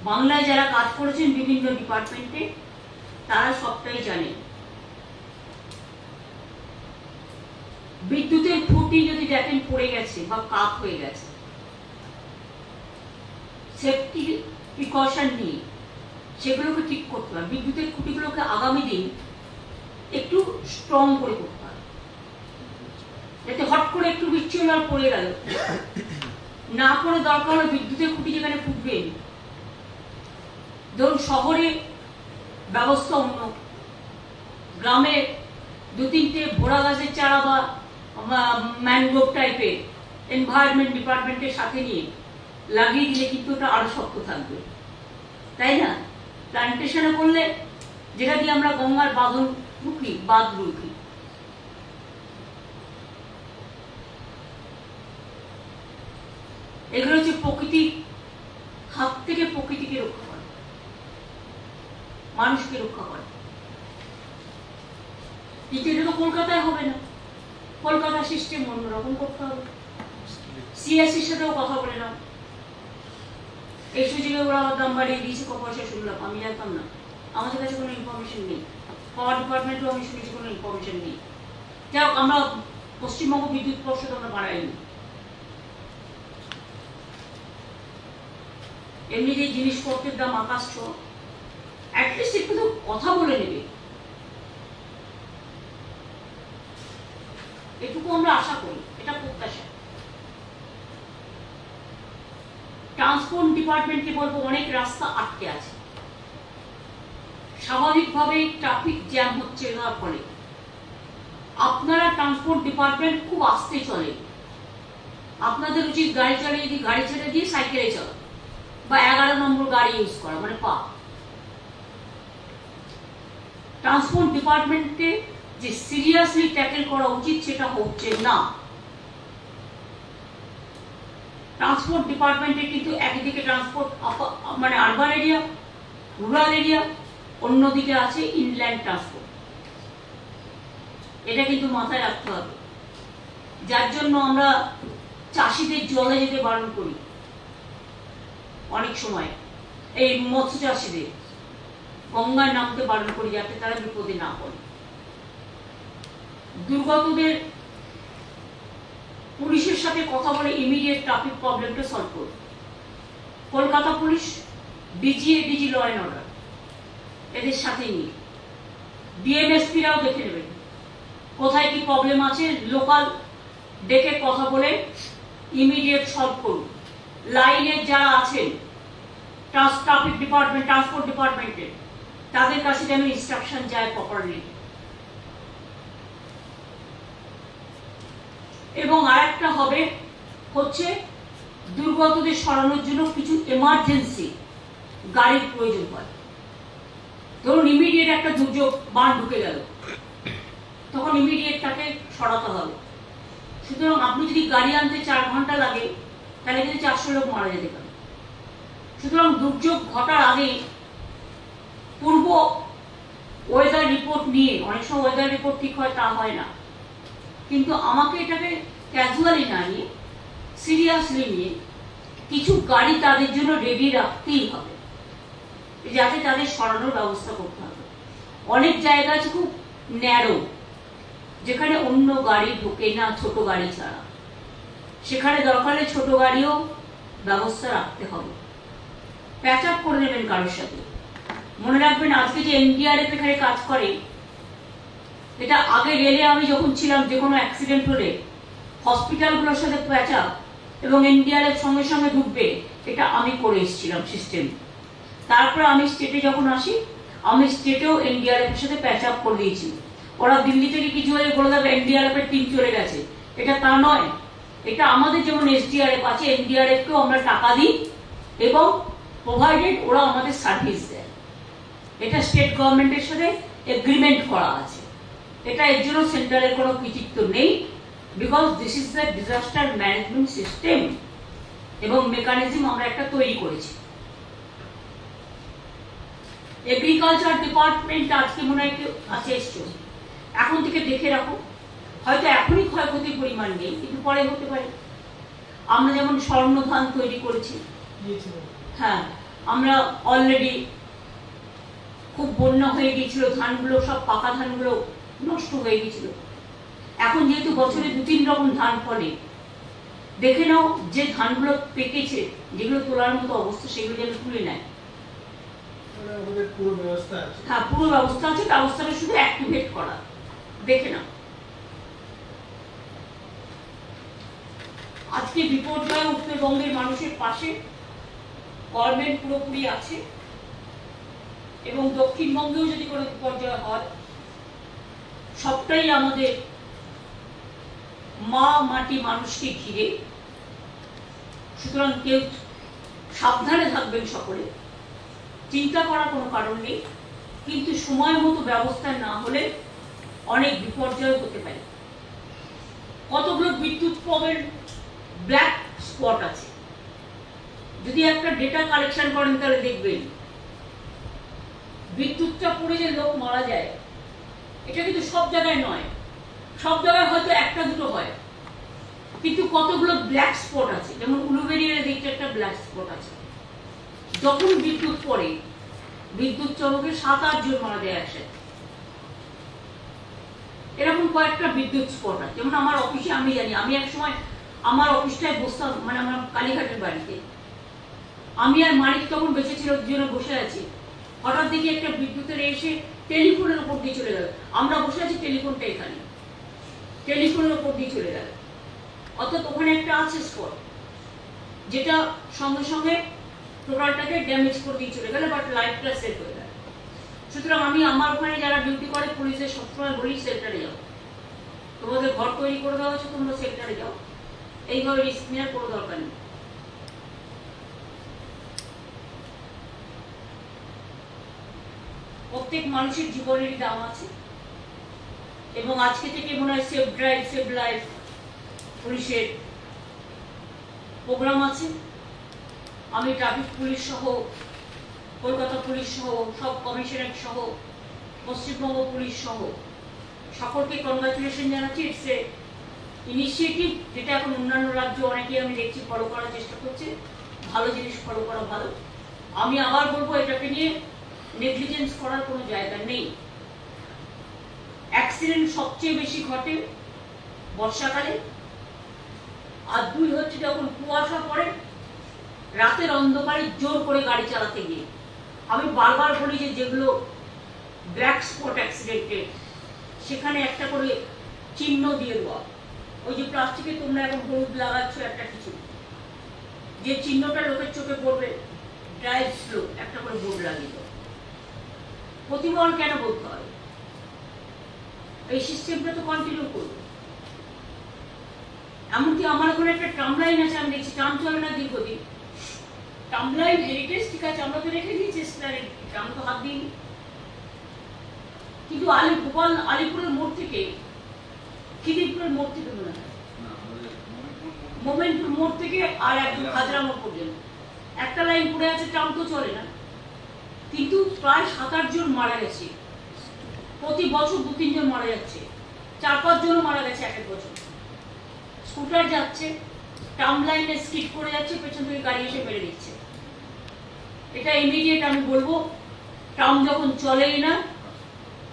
বাংলায় যারা কাজ করেছেন বিভিন্ন ডিপার্টমেন্টে তারা সবটাই জানেন। বিদ্যুতের খুঁটি যদি দেখেন পড়ে গেছে বা কাত হয়ে গেছে, সেফটি প্রিকশন নিয়ে সেগুলোকে ঠিক করতে হবে। বিদ্যুতের খুঁটিগুলোকে আগামী দিন একটু স্ট্রং করে করতে হবে, যাতে হট করে একটু বিচ্ছিন্ন পড়ে গেল না করে দরকার হলে বিদ্যুতের খুঁটি যেখানে ফুটবে, ধরুন শহরে ব্যবস্থা অন্য, গ্রামে 2-3টে ভোড়া গাছের চারা বা ম্যানগ্রোভ টাইপের এনভায়রনমেন্ট ডিপার্টমেন্টের সাথে নিয়ে লাগিয়ে দিলে কিন্তু ওটা আরো শক্ত থাকবে, তাই না? প্লান্টেশনে করলে যেটা দিয়ে আমরা গঙ্গার বাঁধ রুখি। এগুলো হচ্ছে প্রকৃতির হাত থেকে প্রকৃতিকে রক্ষা করে, মানুষকে রক্ষা করে। কিন্তু এটা তো কলকাতায় হবে না, কলকাতার সিস্টেম অন্যরকম করতে হবে। সিএসসির সাথেও কথা বলে নাও, এই সুযোগে ওরা দাম বাড়িয়ে দিয়েছে, পয়সা শুনলাম, আমি জানতাম না, আমাদের কাছে কোনো ইনফরমেশন নেই। পাওয়ার ডিপার্টমেন্টেও আমি শুনেছি কোনো ইনফরমেশন নেই। যাই হোক, আমরা পশ্চিমবঙ্গ বিদ্যুৎ পর্ষদ আমরা বাড়াইনি। এমনিতে জিনিসপত্রের দাম আকাশ ছোঁয়া, অ্যাটলিস্ট একটু তো কথা বলে নেবে, এটুকু আমরা আশা করি, এটা প্রত্যাশা। ট্রান্সপোর্ট ডিপার্টমেন্টকে বলবো, অনেক রাস্তা আটকে আছে, স্বাভাবিকভাবে ট্রাফিক জ্যাম হচ্ছে তার ফলে। আপনারা ট্রান্সপোর্ট ডিপার্টমেন্ট খুব আস্তে চলে, আপনাদের উচিত গাড়ি চালিয়ে যদি গাড়ি ছেড়ে দিয়ে সাইকেলে চলা বা 11 নম্বর গাড়ি ইউজ করা, মানে পা। ট্রান্সপোর্ট ডিপার্টমেন্টকে যে সিরিয়াসলি ট্যাকেল করা উচিত সেটা হচ্ছে না। ট্রান্সপোর্ট ডিপার্টমেন্টে কিন্তু একদিকে ট্রান্সপোর্ট মানে আরবান এরিয়া, রুরাল এরিয়া, অন্যদিকে আছে ইনল্যান্ড ট্রান্সপোর্ট। এটা কিন্তু মাথায় রাখতে হবে, যার জন্য আমরা চাষিদের জলে যেতে বারণ করি অনেক সময়, এই মৎস্য চাষিদের গঙ্গায় নামতে বারণ করি যাতে তারা বিপদে না পড়ে। দুর্গতদের পুলিশের সাথে কথা বলে ইমিডিয়েট ট্রাফিক প্রবলেমটা সলভ করবে। Kolkata police, DG law and order এদের সাথে নিয়ে ডিএমএসপিরাও দেখে নেবেন কোথায় কি প্রবলেম আছে, লোকাল ডেকে কথা বলে ইমিডিয়েট সলভ করুন। লাইনের যারা আছেন ট্রাফিক ডিপার্টমেন্ট, ট্রান্সপোর্ট ডিপার্টমেন্টের, তাদের কাছে যেন ইনস্ট্রাকশন যায় প্রপারলি। এবং আরেকটা হবে হচ্ছে দুর্গতদের সরানোর জন্য কিছু এমার্জেন্সি গাড়ির প্রয়োজন হয়। ধরুন ইমিডিয়েট একটা দুর্যোগ, বান ঢুকে গেল, তখন ইমিডিয়েট তাকে সরাতে হবে। সুতরাং আপনি যদি গাড়ি আনতে 4 ঘন্টা লাগে তাহলে কিন্তু 400 লোক মারা যেতে পারে। সুতরাং দুর্যোগ ঘটার আগে পূর্ব ওয়েদার রিপোর্ট নিয়ে, অনেক সময় ওয়েদার রিপোর্ট ঠিক হয় তা হয় না, কিন্তু আমাকে এটাকে ক্যাজুয়ালি না নিয়ে সিরিয়াসলি নিয়ে কিছু গাড়ি তাদের জন্য রেডি রাখতেই হবে, যাতে তাদের সরানোর ব্যবস্থা করতে হবে। অনেক জায়গা আছে খুব ন্যারো, যেখানে অন্য গাড়ি ঢোকে না ছোট গাড়ি ছাড়া, সেখানে দরকারে ছোট গাড়িও ব্যবস্থা রাখতে হবে। প্যাচ আপ করে নেবেন কারোর সাথে। মনে রাখবেন আজকে যে এনডিআরএফ এখানে কাজ করে, এটা আগে রেলে আমি যখন ছিলাম যে কোনো অ্যাক্সিডেন্ট হলে হসপিটালগুলোর সাথে প্যাচ আপ এবং এনডিআরএফ সঙ্গে সঙ্গে ঢুকবে, এটা আমি করে এসেছিলাম সিস্টেম। তারপর আমি স্টেটে যখন আসি, আমি স্টেটেও এনডিআরএফ এর সাথে প্যাচ আপ করে দিয়েছি। ওরা দিল্লি থেকে কিছু হলে বলে দেবে এনডিআরএফ এর টিম চলে গেছে, এটা তা নয়। এটা আমাদের যেমন এসডিআরএফ আছে, এনডিআরএফ কেও আমরা টাকা দিই এবং প্রোভাইডেড ওরা আমাদের সার্ভিস দেয়। এটা স্টেট গভর্নমেন্টের সাথে এগ্রিমেন্ট করা আছে। এটা এর জন্য সেন্ট্রালের কোনো কৃতিত্ব নেই, because this is the disaster management system এবং মেকানিজম আমরা একটা তৈরি করেছি। এগ্রিকালচার ডিপার্টমেন্ট আজকে মনে হয় কেউ আছে এসছো, এখন থেকে দেখে রাখো, হয়তো এখনই ক্ষয়ক্ষতির পরিমাণ নেই কিন্তু পরে হতে পারে। আমরা যেমন স্বর্ণ ধান তৈরি করেছি, হ্যাঁ আমরা অলরেডি খুব বন্যা হয়ে গিয়েছিল, ধানগুলো সব পাকা ধানগুলো নষ্ট হয়ে গিয়েছিল। এখন যেহেতু বছরে 2-3 রকম ধান ফলে, দেখে নাও যে ধানগুলো পেকেছে, যেগুলো তোলার মতো অবস্থা সেগুলো যেন তুলে নেয়। হ্যাঁ পুরো ব্যবস্থা আছে, ব্যবস্থাটা শুধু অ্যাক্টিভেট করা, দেখে নাও। আজকে বিপর্যয় উত্তরবঙ্গের মানুষের পাশে গভর্নমেন্ট পুরোপুরি আছে, এবং দক্ষিণবঙ্গেও যদি কোনো বিপর্যয় হয় সবটাই আমাদের মা মাটি মানুষকে ঘিরে। সুতরাং কেউ সাবধানে থাকবেন, সকলে চিন্তা করার কোনো কারণ নেই, কিন্তু সময় মতো ব্যবস্থা না হলে অনেক বিপর্যয় হতে পারে। কতগুলো বিদ্যুৎ পদের ব্ল্যাক স্পট আছে, যদি একটা ডেটা কালেকশন করেন তাহলে দেখবেন বিদ্যুৎটা পড়ে যে লোক মারা যায়, এটা কিন্তু সব জায়গায় নয়, সব জায়গায় হয়তো 1-2 হয়, কিন্তু কতগুলো ব্ল্যাক স্পট আছে। যেমন উলুবেরিয়ার দিকটা একটা ব্ল্যাক স্পট আছে, যখন বিদ্যুৎ পড়ে বিদ্যুৎ চমকে 7-8 জন মারা যায় একসাথে। এরকম কয়েকটা বিদ্যুৎ স্পট আছে। যেমন আমার অফিসে আমি জানি, আমি এক সময় আমার অফিসটায় বসতাম, মানে আমার কালীঘাটের বাড়িতে, আমি আর মালিক তখন বেঁচে ছিল, দুজনে বসে আছি, হঠাৎ দেখি একটা বিদ্যুতের এসে টেলিফোনের উপর দিয়ে চলে গেল। আমরা বসে আছি, টেলিফোনটা এখানে, টেলিফোনের উপর দিয়ে চলে গেল। অর্থাৎ ওখানে একটা আছে স্পট, যেটা সঙ্গে সঙ্গে টোটালটাকে ড্যামেজ করে দিয়ে চলে গেল, বাট লাইফটা সেভ হয়ে গেল। সুতরাং আমি আমার ওখানে যারা ডিউটি করে পুলিশের সবসময় বলি সেক্টরে যাও, তোমাদের ঘর তৈরি করে দেওয়া হচ্ছে, তোমরা সেক্টরে যাও, এইভাবে রিস্ক নেওয়ার কোনো দরকার নেই। প্রত্যেক মানুষের জীবনেরই দাম আছে, এবং আজকে থেকে মনে হয় সেভ ড্রাইভ সেভ লাইফ পুলিশের প্রোগ্রাম আছে। আমি ট্রাফিক পুলিশ সহ, কলকাতা পুলিশ সহ, সব কমিশনারেট সহ, পশ্চিমবঙ্গ পুলিশ সহ সকলকে কনগ্রাচুলেশন জানাচ্ছি। ইটস এ ইনিশিয়েটিভ যেটা এখন অন্যান্য রাজ্য অনেকেই আমি দেখছি ফলো করার চেষ্টা করছে। ভালো জিনিস ফলো করা ভালো। আমি আবার বলবো, এটাকে নিয়ে নেগলিজেন্স করার কোনো জায়গা নেই। অ্যাক্সিডেন্ট সবচেয়ে বেশি ঘটে বর্ষাকালে, আর 2 হচ্ছে যখন কুয়াশা পড়ে, রাতের অন্ধকারে জোর করে গাড়ি চালাতে গিয়ে। আমি বারবার বলি যে যেগুলো ব্ল্যাক স্পট অ্যাক্সিডেন্টের, সেখানে একটা করে চিহ্ন দিয়ে দেওয়া। ওই যে প্লাস্টিকে তোমরা এখন হলুদ লাগাচ্ছ একটা কিছু, যে চিহ্নটা লোকের চোখে পড়বে, ড্রাইভ স্লো, একটা করে বোর্ড লাগিয়ে দাও। প্রতিবল কেন বলতে হয়? এই সিস্টেমটা তো কন্টিনিউ করবে। এমনকি আমার ওখানে একটা ট্রাম লাইন আছে, আমি দেখছি ট্রাম চলে না দীর্ঘদিন। ট্রাম লাইন হেরিটেজ ঠিক আছে, আমরা তো রেখে দিয়েছি, ট্রাম তো হাত দিইনি, কিন্তু আলিপুরের মোড় থেকে, খিদিরপুরের মোড় থেকে মনে হয়, মোমেন্টপুর মোড় থেকে আর একদম খাজরা মোড় পর্যন্ত একটা লাইন পড়ে আছে, ট্রাম তো চলে না, কিন্তু প্রায় 7-8 জন মারা গেছে প্রতি বছর, 2-3 জন মারা যাচ্ছে, 4-5 জনও মারা গেছে এক বছর। স্কুটার যাচ্ছে, ট্রাম লাইনে স্কিড করে যাচ্ছে, পেছন থেকে গাড়ি এসে মেরে দিচ্ছে। এটা ইমিডিয়েট আমি বলবো, ট্রাম যখন চলেই না,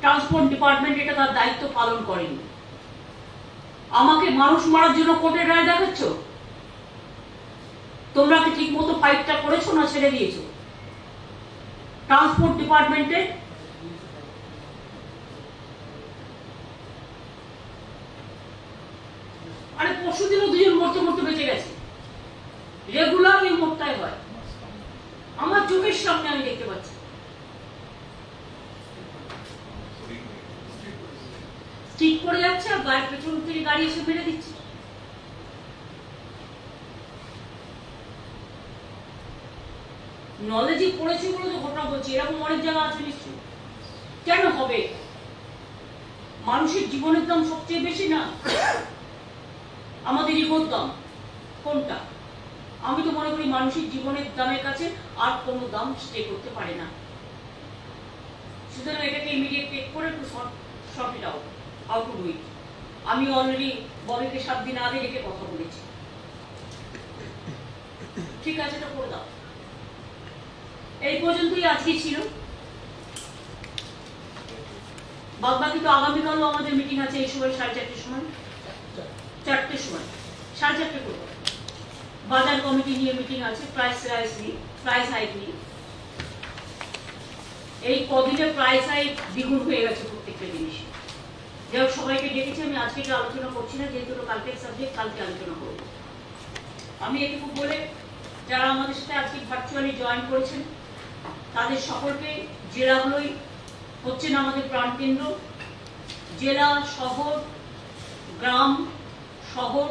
ট্রান্সপোর্ট ডিপার্টমেন্ট এটা তার দায়িত্ব পালন করেনি। আমাকে মানুষ মারার জন্য কোর্টের রায় দেখাচ্ছ? তোমরা কি ঠিক মতো ফাইটটা করেছো না ছেড়ে দিয়েছো? ট্রান্সপোর্ট ডিপার্টমেন্টে আরে পরশুদিনও 2 জন মরতে মরতে বেঁচে গেছে, রেগুলার এই মোড়টাই হয়, আমার চোখের সামনে আমি দেখতে পাচ্ছি। ঠিক করে যাচ্ছে আর গায়ের পেছন থেকে গাড়ি এসে মেরে দিচ্ছে। নলেজে পড়েছে বলে তো ঘটনা বলছি, এরকম অনেক জায়গা আছে নিশ্চয়ই। কেন হবে? মানুষের জীবনের দাম সবচেয়ে বেশি না, আমাদের ইগোর দাম কোনটা? আমি তো মনে করি মানুষের জীবনের দামের কাছে আর কোনো দাম স্টে করতে পারে না। সুতরাং এটাকে ইমিডিয়েট টেক করে একটু short it out, how to do it. আমি অলরেডি ববিকে 7 দিন আগে রেখে কথা বলেছি, ঠিক আছে এটা করে দাও। এই পর্যন্তই আজকে ছিল, বাদ বাকি তো আগামীকালও আমাদের মিটিং আছে এই সময় 4:30টার সময়, 4টের সময় 4:30 করবো। বাজার কমিটি নিয়ে মিটিং আছে, প্রাইস হাইক নিয়ে। এই কদিনে প্রাইস হাইক দ্বিগুণ হয়ে গেছে প্রত্যেকটা জিনিস। যাই হোক, সবাইকে ডেকেছি, আমি আজকে এটা আলোচনা করছি না, যেহেতু কালকের সাবজেক্ট কালকে আলোচনা করবো। আমি এটুকু বলে যারা আমাদের সাথে আজকে ভার্চুয়ালি জয়েন করেছেন তাদের সকলকে, জেলাগুলোই হচ্ছেন আমাদের প্রাণকেন্দ্র, জেলা, শহর, গ্রাম, শহর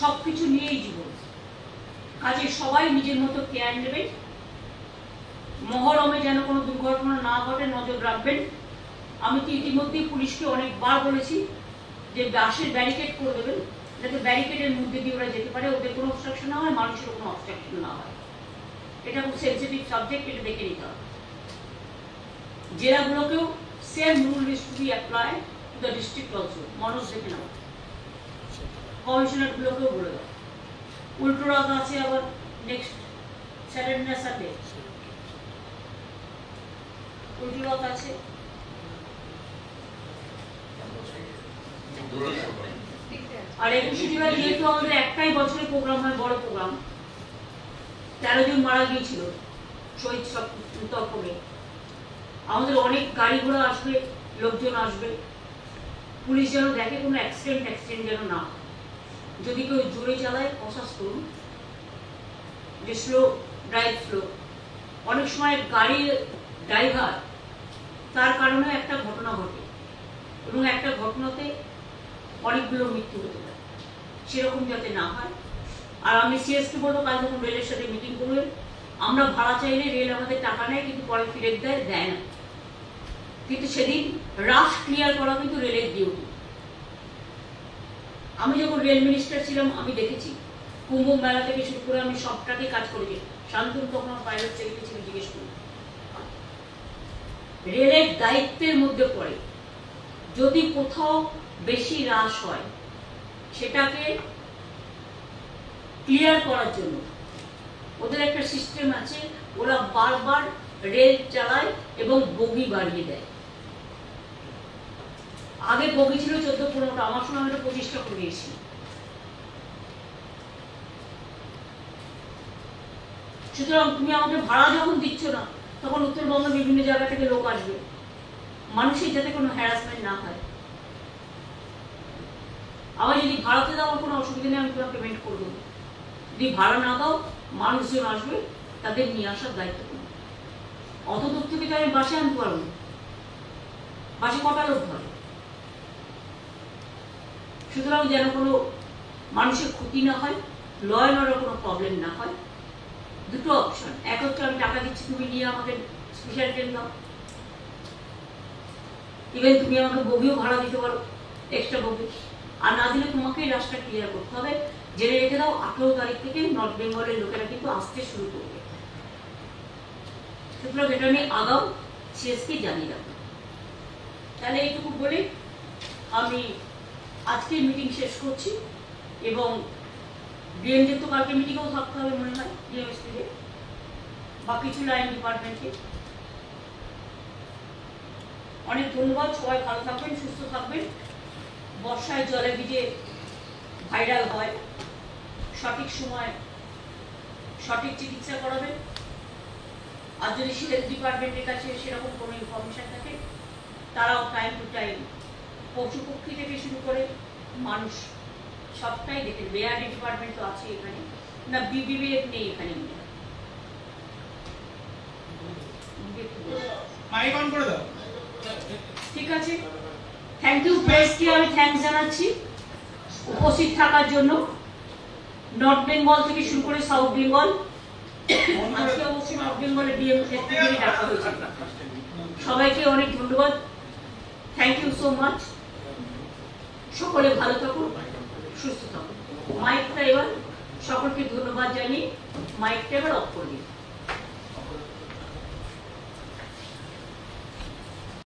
সবকিছু নিয়েই জীবন। কাজে সবাই নিজের মতো কেয়ার নেবেন, মহরমে যেন কোনো দুর্ঘটনা না ঘটে নজর রাখবেন। আমি তো ইতিমধ্যেই পুলিশকে অনেকবার বলেছি যে বাসের ব্যারিকেড করে দেবেন, যাতে ব্যারিকেডের মধ্যে দিয়ে ওরা যেতে পারে, ওদের কোনো অবস্ট্রাকশন না হয়, মানুষের কোনো অবস্ট্রাকশন না হয়। এটা খুব সেন্সিটিভ সাবজেক্ট, এটা দেখে নিতে হবে। জেলাগুলোকেও same rule is to be apply to the district also. মানুষ দেখে নাও, কমিশনারগুলোকেও বলে দাও। উল্টো রাত আছে আবার নেক্সট স্যাটারডে না সানডে, উল্টো রাত আছে। আর 21শে জুলাই যেহেতু আমাদের একটাই বছরের প্রোগ্রাম হয়, বড় প্রোগ্রাম, 13 জন মারা গিয়েছিল শহীদ তর্পণে। আমাদের অনেক গাড়ি ঘোড়া আসবে, লোকজন আসবে, পুলিশ যেন দেখে কোনো অ্যাক্সিডেন্ট যেন না। যদি কেউ জোরে চালায় প্রসাস করুন, যে স্লো ড্রাইভ স্লো। অনেক সময় গাড়ির ড্রাইভার তার কারণে একটা ঘটনা ঘটে এবং একটা ঘটনাতে অনেকগুলো মৃত্যু হতে পারে, সেরকম যাতে না হয়। আর আমি সিএসকে বলবো, কাল যখন রেলের সাথে মিটিং করবেন, আমরা ভাড়া চাইলে রেল আমাদের টাকা নেয়, কিন্তু পরে ফিরে দেয় না। কিন্তু সেদিন রাশ ক্লিয়ার করা কিন্তু রেলের ডিউটি। আমি যখন রেল মিনিস্টার ছিলাম আমি দেখেছি, কুম্ভ মেলা থেকে শুরু করে আমি সবটাকে কাজ করেছি। শান্তনু তখন আমার প্রাইভেট সেক্রেটারি ছিল, জিজ্ঞেস করি। রেলের দায়িত্বের মধ্যে পড়ে যদি কোথাও বেশি রাশ হয় সেটাকে ক্লিয়ার করার জন্য ওদের একটা সিস্টেম আছে, ওরা বারবার রেল চালায় এবং বগি বাড়িয়ে দেয়। আগে বগি ছিল 14-15টা, আমার সময় আমরা 25টা করে দিয়েছি। সুতরাং তুমি আমাদের ভাড়া যখন দিচ্ছ না, তখন উত্তরবঙ্গের বিভিন্ন জায়গা থেকে লোক আসবে, মানুষের যাতে কোনো হ্যারাসমেন্ট না হয়। আবার যদি ভাড়াতে দাও কোনো অসুবিধা নেই, আমি তোমার পেমেন্ট করবো। যদি ভাড়া না দাও, মানুষজন আসবে, তাদের নিয়ে আসার দায়িত্ব করবো। অত দূর থেকে তো আমি বাসে আনতে পারবো, বাসে কটা লোক ধরে। সুতরাং যেন কোনো মানুষের ক্ষতি না হয়, ল অ্যান্ড অর্ডার কোনো প্রবলেম না হয়। দুটো অপশন, এক হচ্ছে আমি টাকা দিচ্ছি, তুমি নিয়ে আমাকে স্পেশাল ট্রেন দাও, ইভেন তুমি আমাকে বগিও ভাড়া দিতে পারো, এক্সট্রা বগি। আর না দিলে তোমাকেই রাস্তা ক্লিয়ার করতে হবে। জেনে রেখে দাও, 18 তারিখ থেকে নর্থ বেঙ্গলের লোকেরা কিন্তু আসতে শুরু করবে। সুতরাং এটা নিয়ে আগাও, সিএসকে জানিয়ে রাখবো। তাহলে এইটুকু বলে আমি আজকের মিটিং শেষ করছি। এবং ডিএমদের তো কালকে মিটিংও থাকতে হবে মনে হয়, ডিএমএসপিতে বা কিছু লাইন ডিপার্টমেন্টে। অনেক ধন্যবাদ, সবাই ভালো থাকবেন, সুস্থ থাকবেন। বর্ষায় জলে ভিজে ভাইরাল হয়, সঠিক সময় সঠিক চিকিৎসা করাবেন। আর যদি হেলথ ডিপার্টমেন্টের কাছে সেরকম কোনো ইনফরমেশন থাকে, তারাও টাইম টু টাইম পশু পক্ষী থেকে শুরু করে মানুষ সবটাই দেখে। বিআরডি ডিপার্টমেন্ট তো আছে এখানে, না বিবিএফ নেই এখানে, ঠিক আছে। থ্যাংক ইউ প্রেসকে, আমি থ্যাঙ্কস জানাচ্ছি উপস্থিত থাকার জন্য। নর্থ বেঙ্গল থেকে শুরু করে সাউথ বেঙ্গল, আজকে অবশ্যই নর্থ বেঙ্গলের ডিএম ডাকা হয়েছে। সবাইকে অনেক ধন্যবাদ। Thank you so much. সকলে ভালো থাকুন, সুস্থ থাকুন। মাইকটা এবার সকলকে ধন্যবাদ জানিয়ে মাইকটা এবার অফ করে দিন।